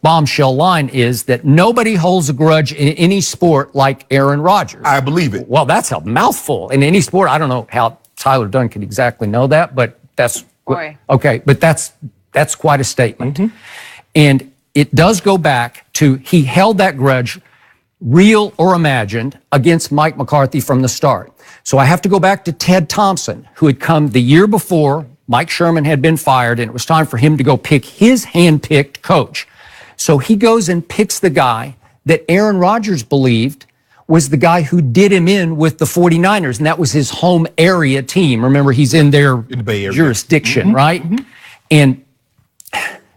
bombshell line is that nobody holds a grudge in any sport like Aaron Rodgers. I believe it. Well, that's a mouthful. In any sport, I don't know how Tyler Dunn could exactly know that, but that's okay. But that's quite a statement. And it does go back to he held that grudge, real or imagined, against Mike McCarthy from the start. So I have to go back to Ted Thompson, who had come the year before Mike Sherman had been fired, and it was time for him to go pick his hand-picked coach. So he goes and picks the guy that Aaron Rodgers believed was the guy who did him in with the 49ers, and that was his home area team. Remember, he's in their jurisdiction, right? And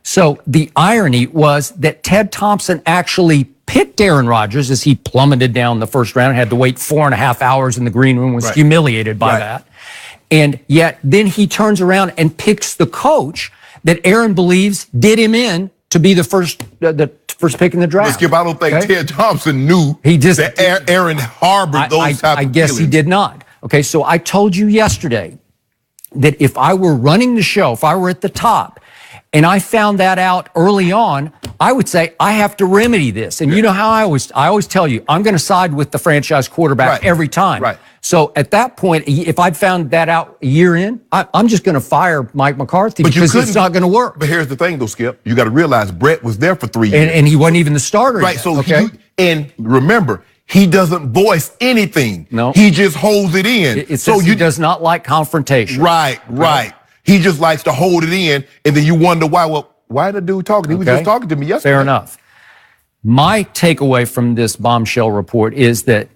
so the irony was that Ted Thompson actually picked Aaron Rodgers as he plummeted down the first round, had to wait 4.5 hours in the green room, was humiliated by that. And yet then he turns around and picks the coach that Aaron believes did him in to be the first pick in the draft. Skip, I don't think Ted Thompson knew that Aaron harbored those type of I guess feelings. he did not. Okay, so I told you yesterday that if I were running the show, if I were at the top, and I found that out early on, I would say I have to remedy this. And you know how I always tell you, I'm going to side with the franchise quarterback every time. So at that point, if I'd found that out a year in, I'm just going to fire Mike McCarthy because it's not going to work. But here's the thing, though, Skip. You got to realize Brett was there for 3 years. And he wasn't even the starter yet. So and remember, he doesn't voice anything. No. He just holds it in. So he does not like confrontation. Right. He just likes to hold it in, and then you wonder why. Well, why the dude talking? He was just talking to me yesterday. Fair enough. My takeaway from this bombshell report is that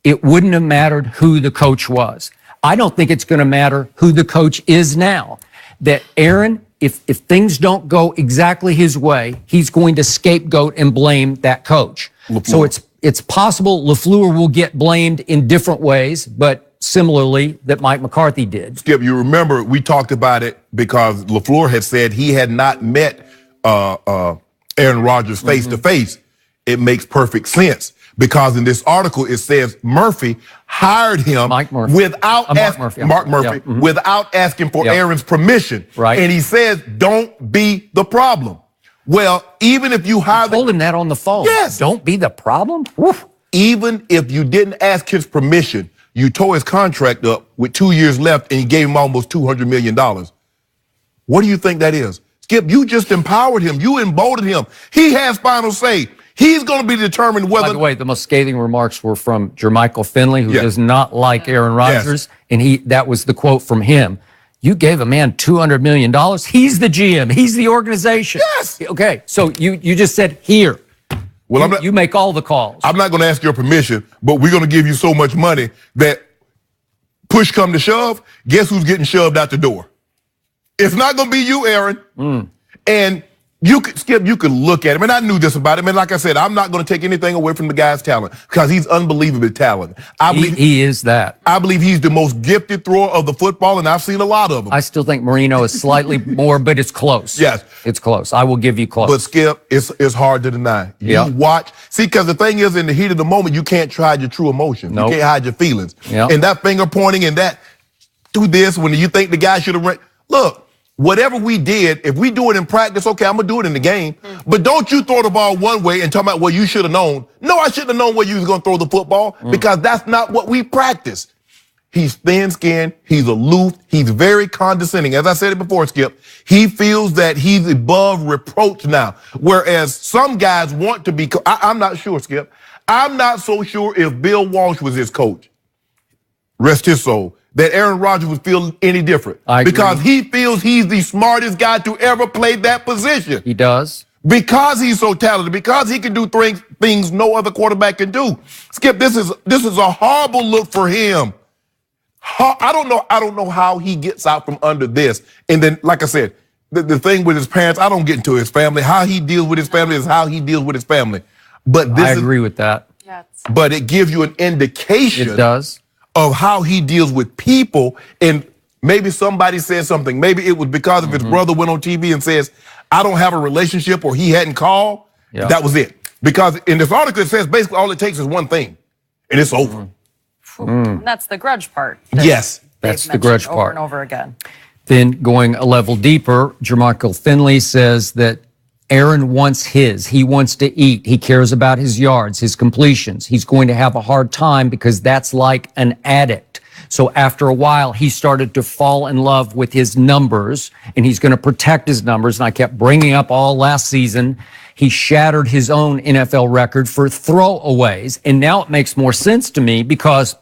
it wouldn't have mattered who the coach was. I don't think it's going to matter who the coach is now. That Aaron, if things don't go exactly his way, he's going to scapegoat and blame that coach. So it's possible LaFleur will get blamed in different ways, but similarly that Mike McCarthy did. Skip, you remember we talked about it because LaFleur had said he had not met Aaron Rodgers face to face. It makes perfect sense because in this article it says Murphy hired him without without asking for Aaron's permission. And he says, "Don't be the problem." Well, even if you hired, told him that on the phone. Yes, don't be the problem. Woof. Even if you didn't ask his permission, you tore his contract up with 2 years left and you gave him almost $200 million. What do you think that is? Skip, you just empowered him. You emboldened him. He has final say. He's going to be determined whether... By the way, the most scathing remarks were from Jermichael Finley, who does not like Aaron Rodgers, and that was the quote from him. You gave a man $200 million? He's the GM. He's the organization. Yes. Okay, so you just said, here. Well, you make all the calls. I'm not going to ask your permission, but we're going to give you so much money that push come to shove, guess who's getting shoved out the door? It's not going to be you, Aaron. And you could, Skip, you could look at him, and I knew this about him, and like I said, I'm not going to take anything away from the guy's talent because he's unbelievably talented. I believe he is that. I believe he's the most gifted thrower of the football, and I've seen a lot of them. I still think Marino is slightly more, but it's close. Yes. It's close. I will give you close. But Skip, it's hard to deny. You watch, see, because the thing is, in the heat of the moment, you can't hide your true emotions. You can't hide your feelings. And that finger pointing and that, do this when you think the guy should have look, whatever we did, if we do it in practice, okay, I'm going to do it in the game. But don't you throw the ball one way and talk about, well, you should have known. No, I shouldn't have known where you was going to throw the football because that's not what we practice. He's thin-skinned. He's aloof. He's very condescending. As I said it before, Skip, he feels that he's above reproach now, whereas some guys want to be. I'm not sure, Skip. I'm not so sure if Bill Walsh was his coach, rest his soul, that Aaron Rodgers would feel any different. Because he feels he's the smartest guy to ever play that position. He does. Because he's so talented, because he can do things no other quarterback can do. Skip, this is a horrible look for him. I don't know how he gets out from under this. And then, like I said, the thing with his parents, I don't get into his family. How he deals with his family is how he deals with his family. But I agree with that. But it gives you an indication. It does. Of how he deals with people. And maybe somebody said something. Maybe it was because of his brother went on TV and says, I don't have a relationship, or he hadn't called. That was it. Because in this article, it says basically all it takes is one thing, and it's over. And that's the grudge part. Yes. That's the grudge part. Over and over again. Then going a level deeper, Jermichael Finley says that Aaron wants his. He wants to eat. He cares about his yards, his completions. He's going to have a hard time because that's like an addict. So after a while, he started to fall in love with his numbers, and he's going to protect his numbers. And I kept bringing up all last season. He shattered his own NFL record for throwaways. And now it makes more sense to me because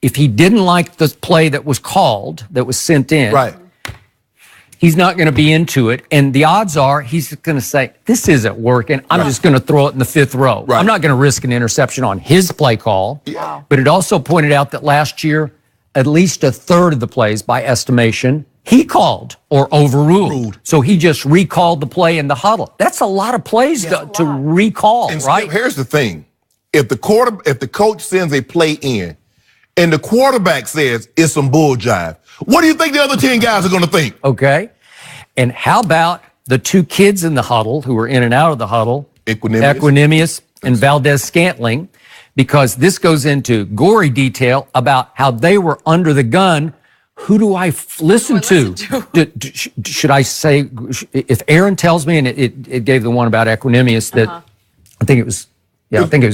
if he didn't like the play that was called, that was sent in, right, he's not going to be into it. And the odds are he's going to say, this isn't working. I'm just going to throw it in the fifth row. Right. I'm not going to risk an interception on his play call. Wow. But it also pointed out that last year, at least a third of the plays, by estimation, he called or overruled. So he just recalled the play in the huddle. That's a lot of plays to recall, and right? Here's the thing. If the coach sends a play in and the quarterback says it's some bull jive, what do you think the other 10 guys are going to think? Okay. And how about the two kids in the huddle who were in and out of the huddle, Equanimous and Valdez-Scantling, because this goes into gory detail about how they were under the gun. Who do I listen to? Should I say, if Aaron tells me, and it gave the one about Equanimous that I think it was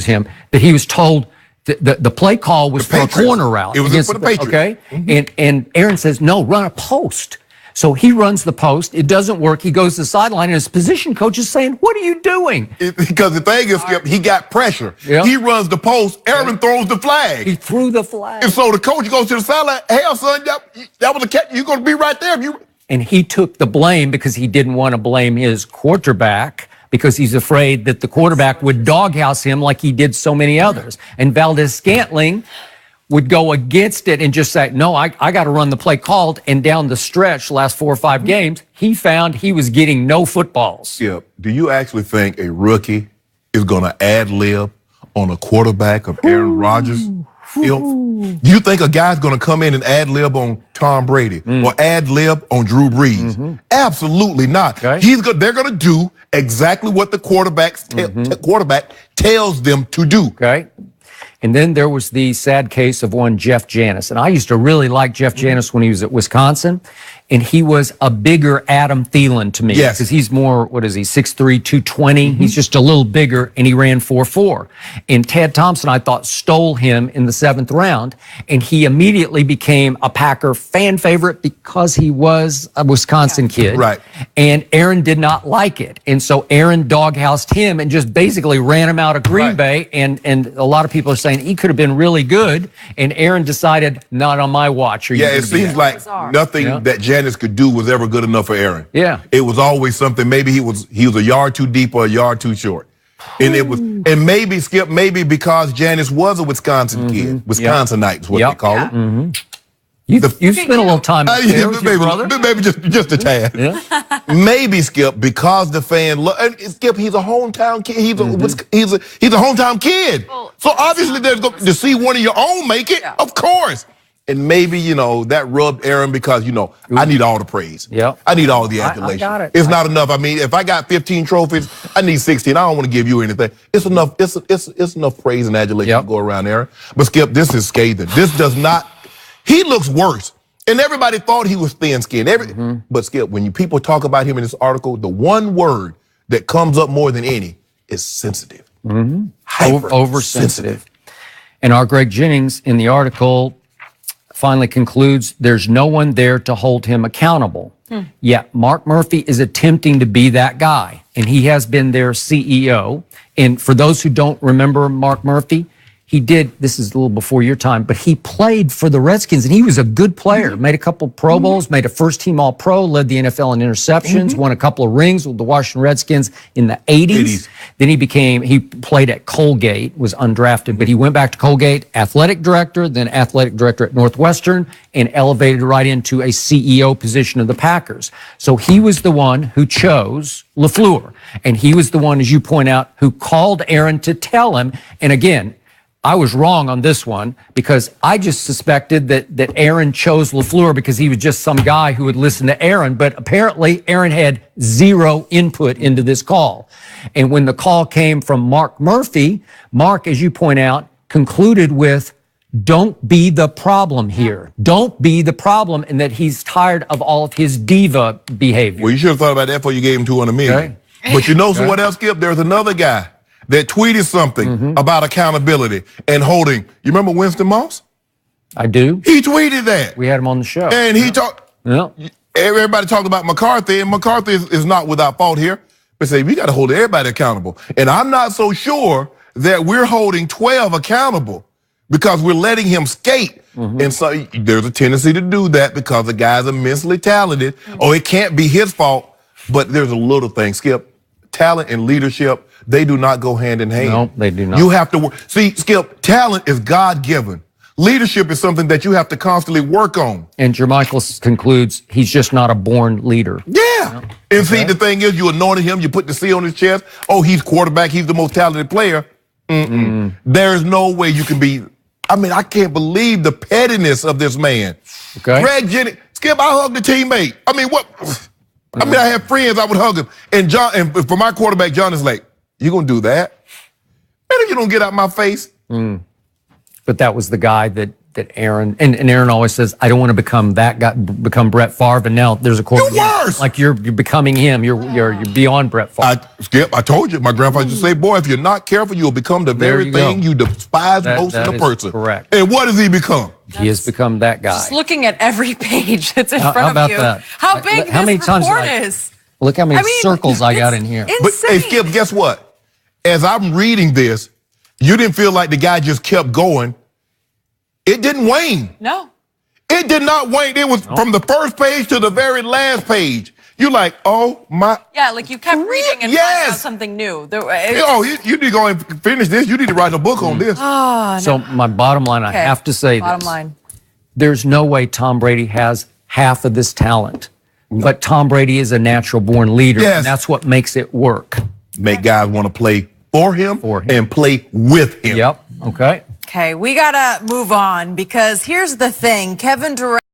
him, that he was told the play call was for a corner route. It was for the Patriots. Okay? And Aaron says, no, run a post. So he runs the post. It doesn't work. He goes to the sideline, and his position coach is saying, what are you doing? Because the thing is, Skip, he got pressure. Yep. He runs the post. Aaron throws the flag. He threw the flag. And so the coach goes to the sideline, hell, son, that was a catch. You're going to be right there. And he took the blame because he didn't want to blame his quarterback because he's afraid that the quarterback would doghouse him like he did so many others. And Valdez-Scantling would go against it and just say, no, I got to run the play called. And down the stretch, last 4 or 5 games, he found he was getting no footballs. Yeah. Do you actually think a rookie is going to ad-lib on a quarterback of Aaron Rodgers' ilk? Do you think a guy's going to come in and ad-lib on Tom Brady or ad-lib on Drew Brees? Absolutely not. Okay. They're going to do exactly what the quarterback tells them to do. Okay. And then there was the sad case of one Jeff Janis. And I used to really like Jeff Janis when he was at Wisconsin. And he was a bigger Adam Thielen to me. Yes. Because he's more, 6'3", 220. He's just a little bigger, and he ran 4.4. And Ted Thompson, I thought, stole him in the 7th round. And he immediately became a Packer fan favorite because he was a Wisconsin kid. Right. And Aaron did not like it. And so Aaron doghoused him and just basically ran him out of Green Bay. And a lot of people are saying he could have been really good. And Aaron decided, not on my watch. It seems like nothing that Janis could do was ever good enough for Aaron. Yeah. It was always something. Maybe he was a yard too deep or a yard too short. And maybe, Skip, because Janis was a Wisconsin kid. Wisconsinite is what they call it. You spent a little time there with your brother? Maybe just a tad. Yeah. Maybe, Skip, because the fan Skip, he's a hometown kid. He's a hometown kid. Well, so obviously to see one of your own make it, of course. And maybe, that rubbed Aaron because, I need all the praise. Yeah. I need all the adulation. I got it. It's not enough. I mean, if I got 15 trophies, I need 16. I don't want to give you anything. It's enough. It's enough praise and adulation to go around, Aaron. But Skip, this is scathing. This does not. He looks worse. And everybody thought he was thin-skinned. But Skip, when people talk about him in this article, the one word that comes up more than any is sensitive. Oversensitive. And our Greg Jennings in the article finally concludes there's no one there to hold him accountable. Yet Mark Murphy is attempting to be that guy, and he has been their CEO. And for those who don't remember Mark Murphy, this is a little before your time, but he played for the Redskins, and he was a good player. Made a couple Pro Bowls, made a first-team All-Pro, led the NFL in interceptions, won a couple of rings with the Washington Redskins in the 80s. Then he played at Colgate, was undrafted, but he went back to Colgate, athletic director, then athletic director at Northwestern, and elevated right into a CEO position of the Packers. So he was the one who chose LaFleur, and he was the one, as you point out, who called Aaron to tell him, and again, I was wrong on this one because I just suspected that Aaron chose LaFleur because he was just some guy who would listen to Aaron, but apparently Aaron had zero input into this call. And when the call came from Mark Murphy, Mark, as you point out, concluded with, Don't be the problem here. Don't be the problem in that he's tired of all of his diva behavior. Well, you should have thought about that before you gave him $200 million. Okay. But you know what else, Skip? There's another guy that tweeted something about accountability and holding. You remember Winston Moss? I do. He tweeted that. We had him on the show. And he talked. Everybody talked about McCarthy, and McCarthy is not without fault here. But say we got to hold everybody accountable. And I'm not so sure that we're holding 12 accountable because we're letting him skate. And so there's a tendency to do that because the guy's immensely talented. Oh, it can't be his fault. But there's a little thing, Skip. Talent and leadership, they do not go hand in hand. No, they do not. You have to work. See, Skip, talent is God-given. Leadership is something that you have to constantly work on. And Jermichael concludes he's just not a born leader. Yeah. And see, the thing is, you anointed him, you put the C on his chest. Oh, he's quarterback, he's the most talented player. There's no way you can be. I mean, I can't believe the pettiness of this man. Okay. Greg Jennings, Skip, I hugged a teammate. I mean, what? I mean, I have friends, I would hug him. And for my quarterback, John is like, you gonna do that? Man, if you don't get out my face. But that was the guy that Aaron, and Aaron always says, I don't want to become that guy, become Brett Favre. And now there's a quote. You're worse. Like you're becoming him. You're beyond Brett Favre. Skip, I told you, my grandfather used to say, boy, if you're not careful, you'll become the very thing you despise most in a person. Correct. And what does he become? He has become that guy. Just looking at every page that's in front How about of you. that? How big how many this times report is. Look how many circles I got in here. Insane. But hey, Skip, guess what? As I'm reading this, you didn't feel like the guy just kept going. It didn't wane. No. It did not wane. It was from the first page to the very last page. You're like, oh my. Yeah, like you kept reading and finding out something new. You need to go and finish this. You need to write a book on this. So my bottom line, I have to say bottom this. line. There's no way Tom Brady has half of this talent. But Tom Brady is a natural born leader. Yes. And that's what makes it work. Make guys want to play for him and play with him. Yep. Okay. Okay, we gotta move on because here's the thing. Kevin Durant